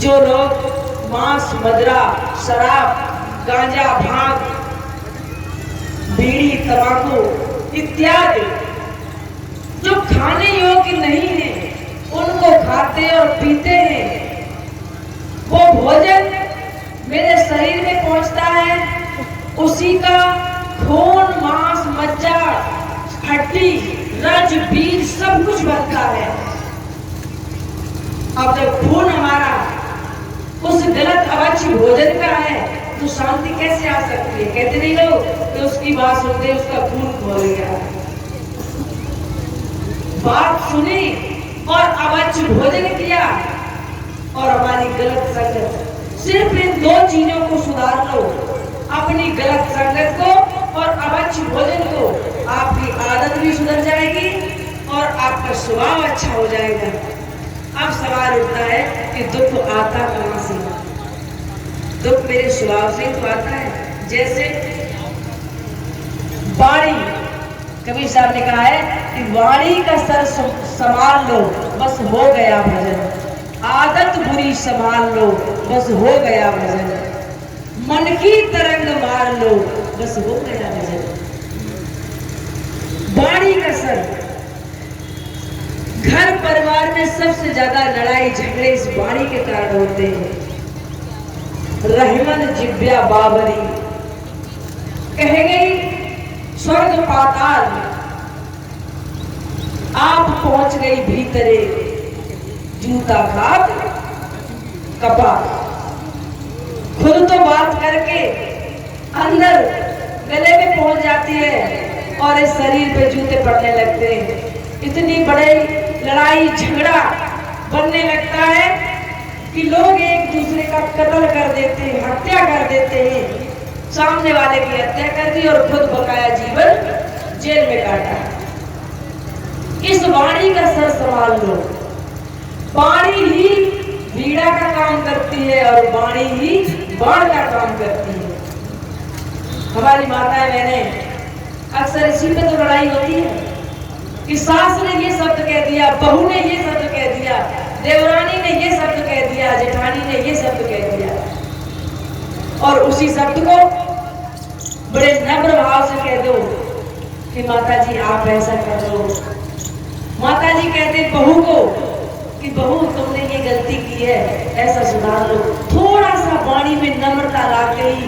जो लोग मांस, मदिरा, शराब, गांजा, भांग, बीड़ी, तंबाकू इत्यादि जो खाने योग्य नहीं है उनको खाते और पीते हैं, वो भोजन मेरे शरीर में पहुंचता है, उसी का खून, मांस, मज्जा, हड्डी, रज, बीज सब कुछ बनता है। अब जब खून हमारा उस गलत अवच्छ भोजन का है तो शांति कैसे आ सकती है? कहते नहीं लोग कि उसकी बात सुनते उसका खून खोल गया। बात सुनी और अवच्छ भोजन किया और हमारी गलत संगत। सिर्फ इन दो चीजों को सुधार लो, अपनी गलत संगत को और अवच्छ भोजन को, आपकी आदत भी सुधर जाएगी और आपका स्वभाव अच्छा हो जाएगा। अब सवाल उठता है कि दुख आता कहां से? दुख मेरे स्वभाव से तो आता है। जैसे वाणी, कबीर साहब ने कहा है कि वाणी का सर संभाल लो बस हो गया भजन, आदत बुरी संभाल लो बस हो गया भजन, मन की तरंग मार लो बस हो गया भजन। वाणी का सर, घर परिवार में सबसे ज्यादा लड़ाई झगड़े इस वाणी के कारण होते हैं। रहमन जिब्या बाबरी कह गई स्वर्ग पाताल, आप पहुंच गई भीतरे, जूता खात कपाल। खुद तो बात करके अंदर गले में पहुंच जाती है और इस शरीर पे जूते पड़ने लगते हैं। इतनी बड़ी लड़ाई झगड़ा बनने लगता है कि लोग एक दूसरे का कत्ल कर देते हैं, हत्या कर देते हैं। सामने वाले की हत्या कर दी और खुद बकाया जीवन जेल में काटा। इस वाणी का सर संभाल लो। वाणी ही बीड़ा का काम करती है और वाणी ही बाण का काम करती है। हमारी माताएं बहनें अक्सर इसी पे तो लड़ाई होती है कि सास ने ये शब्द कह दिया, बहू ने ये शब्द कह दिया, देवरानी ने ये शब्द कह दिया, जेठानी ने ये शब्द कह दिया और उसी शब्द को बड़े नम्र भाव से कह दो कि माता जी आप ऐसा कर दो। माता जी कहते बहू को कि बहू तुमने ये गलती की है, ऐसा सुधार लो। थोड़ा सा वाणी में नम्रता ला गई।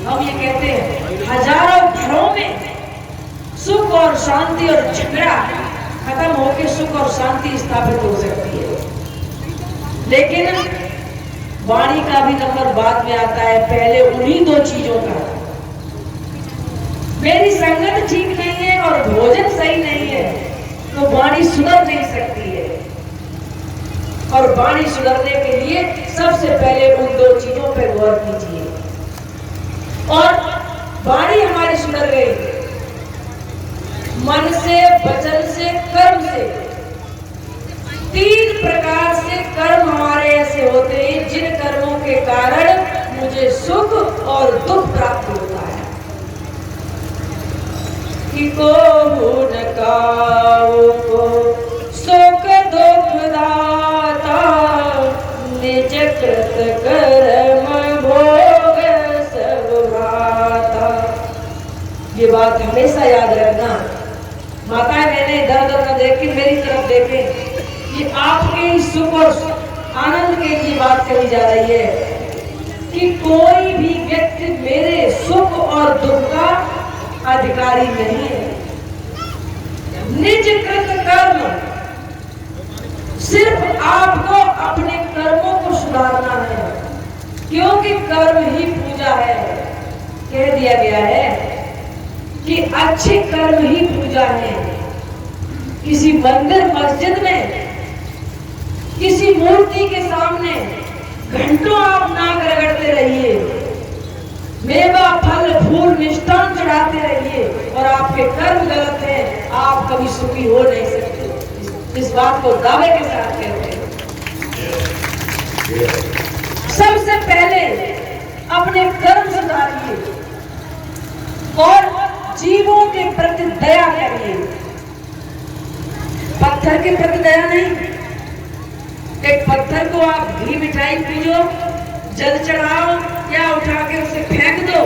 हम ये कहते हैं हजारों घरों में सुख और शांति और झगड़ा खत्म होकर सुख और शांति स्थापित हो सकती है, लेकिन वाणी का भी नंबर बाद में आता है। पहले उन्हीं दो चीजों का, मेरी संगत ठीक नहीं है और भोजन सही नहीं है तो वाणी सुधर नहीं सकती है। और वाणी सुधरने के लिए सबसे पहले उन दो चीजों पर गौर कीजिए। और वाणी हमारी सुधर गई मन से, वचन से, कर्म से। तीन प्रकार से कर्म हमारे ऐसे होते हैं जिन कर्मों के कारण मुझे सुख और दुख प्राप्त होता है। कि को न काऊ को सुख दुख दाता, निज कृत कर्म भोग सब भाता। ये बात हमेशा याद रखना। माताएं मैंने इधर उधर न देख के मेरी तरफ देखें। ये आपके सुख और आनंद के लिए बात कही जा रही है कि कोई भी व्यक्ति मेरे सुख और दुख का अधिकारी नहीं है। निज कृत कर्म, सिर्फ आपको अपने कर्मों को सुधारना है, क्योंकि कर्म ही पूजा है। कह दिया गया है कि अच्छे कर्म ही पूजा है। किसी मंदिर मस्जिद में किसी मूर्ति के सामने घंटों आप नाक रगड़ते रहिए, मेवा फल फूल मिष्टान चढ़ाते रहिए और आपके कर्म गलत हैं, आप कभी सुखी हो नहीं सकते। इस बात को दावे के साथ कहते हैं। सबसे पहले अपने कर्म सुधारिए और जीवों के प्रति दया करिए। पत्थर के प्रति दया नहीं, एक पत्थर को आप घी मिठाई पूजो, जल चढ़ाओ या उठा के उसे फेंक दो,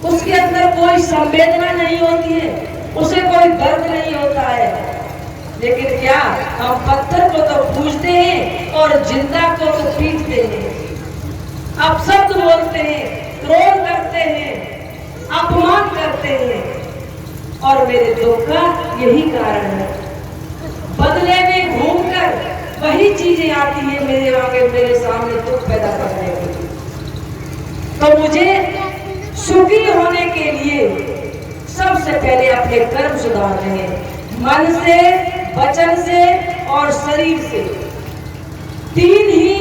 उसके अंदर कोई संवेदना नहीं होती है, उसे कोई दर्द नहीं होता है। लेकिन क्या हम पत्थर को तो पूजते हैं और जिंदा को तो पीटते हैं, अपशब्द बोलते हैं, क्रोध करते हैं, अपमान करते हैं। और मेरे दुख का यही कारण है। बदले में घूमकर वही चीजें आती है मेरे आगे, मेरे सामने दुख पैदा करने के लिए। तो मुझे सुखी होने के लिए सबसे पहले अपने कर्म सुधारने हैं, मन से, वचन से और शरीर से। 3 ही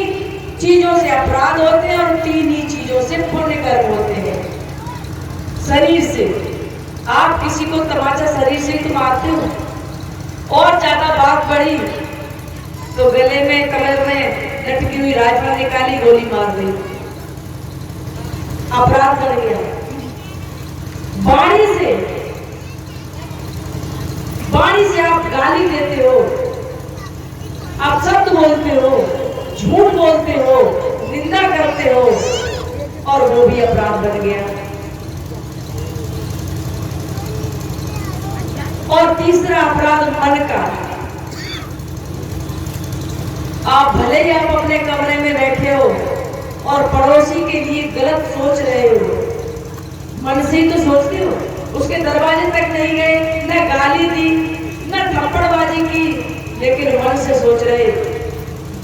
चीजों से अपराध होते हैं और 3 ही चीजों से पुण्य कर्म होते हैं। शरीर से आप किसी को तमाचा शरीर से ही तो मारते हो। और ज्यादा बात बढ़ी तो गले में, कमर में लटकी हुई राइफल निकाली, गोली मार दी, अपराध बन गया। वाणी से आप गाली देते हो, आप शब्द बोलते हो, झूठ बोलते हो, निंदा करते हो, और वो भी अपराध बन गया। और तीसरा अपराध मन का। आप भले ही आप अपने कमरे में बैठे हो और पड़ोसी के लिए गलत सोच रहे हो, मन से ही तो सोचते हो, उसके दरवाजे तक नहीं गए, न गाली दी, न थप्पड़बाजी की, लेकिन मन से सोच रहे,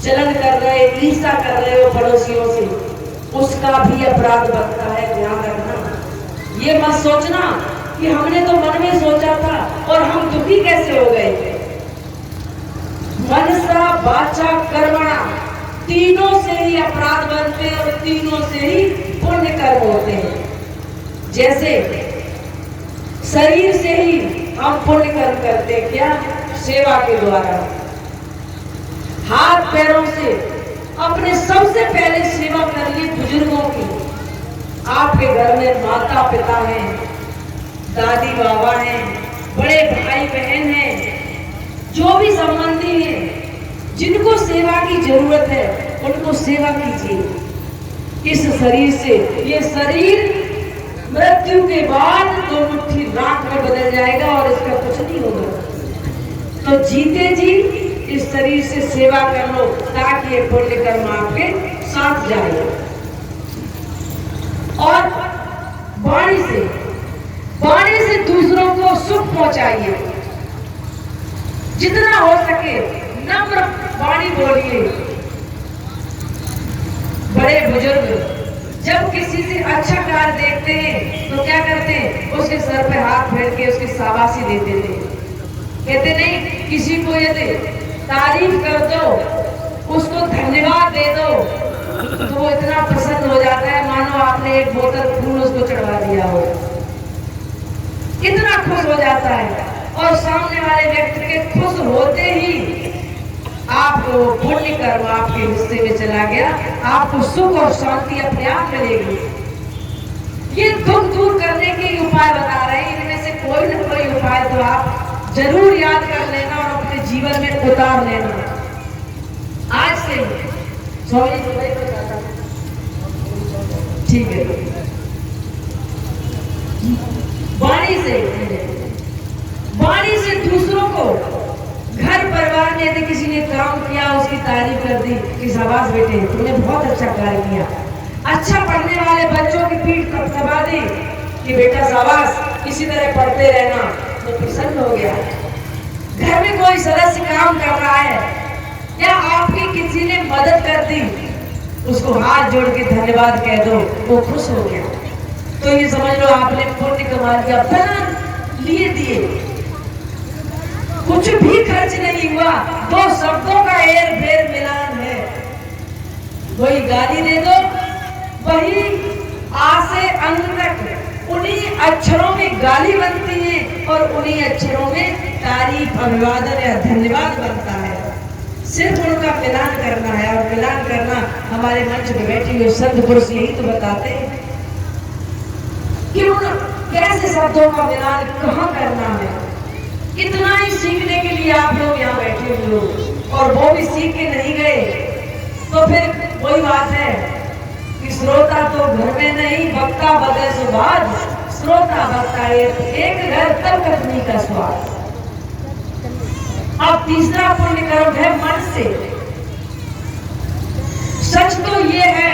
जलन कर रहे, ईर्ष्या कर रहे हो पड़ोसियों से, उसका भी अपराध बनता है। ध्यान रखना, ये मत सोचना कि हमने तो मन में सोचा था और हम दुखी कैसे हो गए। मनसा वाचा कर्मणा, तीनों से ही अपराध बनते हैं और तीनों से ही पुण्य कर्म होते हैं। जैसे शरीर से ही हम पुण्य कर्म करते हैं, क्या? सेवा के द्वारा। हाथ पैरों से अपने सबसे पहले सेवा करिए बुजुर्गों की। आपके घर में माता पिता हैं, दादी बाबा हैं, बड़े भाई बहन हैं, जो भी संबंधी हैं, जिनको सेवा की जरूरत है उनको सेवा कीजिए। इस शरीर से, ये शरीर मृत्यु के बाद 2 मुट्ठी राख में बदल जाएगा और इसका कुछ नहीं होगा। तो जीते जी इस शरीर से सेवा कर लो ताकि ये पुण्य कर्म आपके साथ जाए। और वाणी से दूसरों को सुख पहुंचाइए, जितना हो सके नम्र वाणी बोलिए। बड़े बुजुर्ग जब किसी से अच्छा कार्य देखते हैं तो क्या करते हैं? उसके सर पे हाथ फेर के उसकी शाबाशी देते थे। कहते नहीं, किसी को यदि तारीफ कर दो, उसको धन्यवाद दे दो, तो वो इतना प्रसन्न हो जाता है मानो आपने एक बोतल फूल उसको चढ़वा दिया हो, इतना खुश हो जाता है। और सामने वाले व्यक्ति के खुश होते ही आपको पुण्य कर्म आपके हिस्से में चला गया, आपको सुख और शांति अपने आप मिलेगी। ये दुख दूर करने के उपाय बता रहे हैं, इनमें से कोई न कोई उपाय तो आप जरूर याद कर लेना और अपने जीवन में उतार लेना। आज से ठीक है। वाणी से दूसरों को, घर परिवार में यदि किसी ने काम किया, उसकी तारीफ कर दी कि शाबाश बेटे तुमने बहुत अच्छा कार्य किया। अच्छा पढ़ने वाले बच्चों की पीठ थपथपा दी कि बेटा शाबाश, इसी तरह पढ़ते रहना, तो प्रसन्न हो गया। घर में कोई सदस्य काम कर रहा है या आपकी किसी ने मदद कर दी, उसको हाथ जोड़ के धन्यवाद कह दो, वो खुश हो गया। तो ये समझ लो आपने पुण्य कमा लिया, बिना लिए दिए, कुछ भी खर्च नहीं हुआ, 2 शब्दों का एर फेर मिलान है। वही गाली दे दो, वही आ से अंत तक उन्हीं अक्षरों में गाली बनती है और उन्हीं अक्षरों में तारीफ, अभिवादन या धन्यवाद बनता है। सिर्फ उनका मिलान करना है, और मिलान करना हमारे मंच में बैठे हुए संत पुरुष यही तो बताते हैं कि उन कैसे शब्दों का मिलान कहाँ करना है। इतना ही सीखने के लिए आप लोग यहाँ बैठे हुए हो, और वो भी सीख के नहीं गए, बात है कि श्रोता तो घर में नहीं, वक्ता बदे सुबाद, श्रोता वक्ता एक घर तब कथनी का स्वाद। अब तीसरा पुण्य कर्म है मन से। सच तो ये है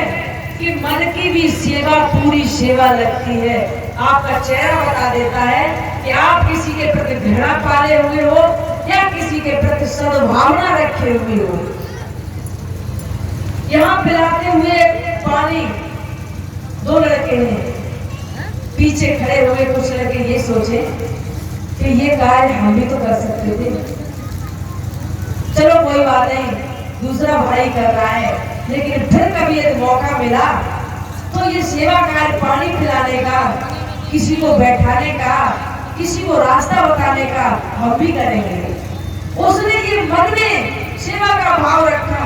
कि मन की भी सेवा पूरी सेवा लगती है। आपका चेहरा बता देता है कि आप किसी के प्रति घृणा पाले हुए हो या किसी के प्रति सद्भावना रखे हुए हो। यहाँ पिलाते हुए पानी दो लड़के हैं, पीछे खड़े हुए कुछ लड़के ये सोचे कि ये कार्य हम भी तो कर सकते थे, चलो कोई बात नहीं, दूसरा भाई कर रहा है, लेकिन फिर कभी एक मौका मिला तो ये सेवा कार्य पानी पिलाने का, किसी को बैठाने का, किसी को रास्ता बताने का हम भी करेंगे। उसने ये मन में सेवा का भाव रखा,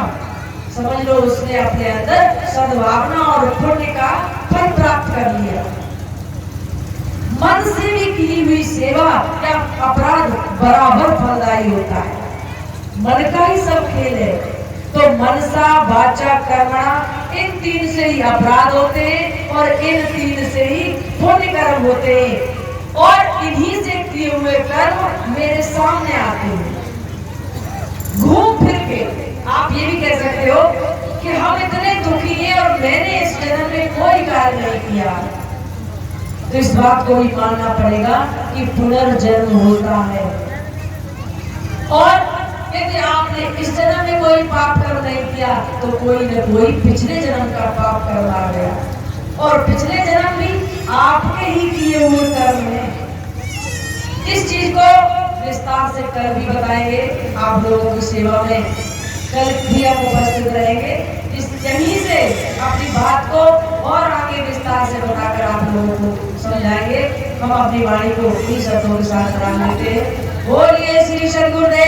समझ लो उसने अपने अंदर सद्भावना और पुण्य का फल प्राप्त कर लिया। मन से भी की हुई सेवा या अपराध बराबर फलदायी होता है। मन का ही सब खेल है। तो मनसा वाचा कर्मणा, इन तीन से ही अपराध होते हैं और इन तीन से ही पुण्य कर्म होते हैं, और इन्हीं से किए हुए कर्म मेरे सामने आते हैं। घूम फिर के आप ये भी कह सकते हो कि हम इतने दुखी हैं और मैंने इस जन्म में कोई कार्य नहीं किया। तो इस बात को भी मानना पड़ेगा कि पुनर्जन्म होता है, और यदि आपने इस जन्म में कोई पाप कर्म नहीं किया तो कोई न कोई पिछले जन्म का पाप कर्म आ गया, और पिछले जन्म भी आपके ही किए हुए कर्म हैं। इस चीज को विस्तार से कल भी बताएंगे आप लोगों की सेवा में, कल भी हम उपस्थित रहेंगे। इस यहीं से अपनी बात को और आगे विस्तार से बताकर आप लोगों को समझाएंगे। हम अपनी वाणी को इन्हीं शब्दों के साथ प्रारंभ करते हैं। बोलिए श्री सद्गुरुदेव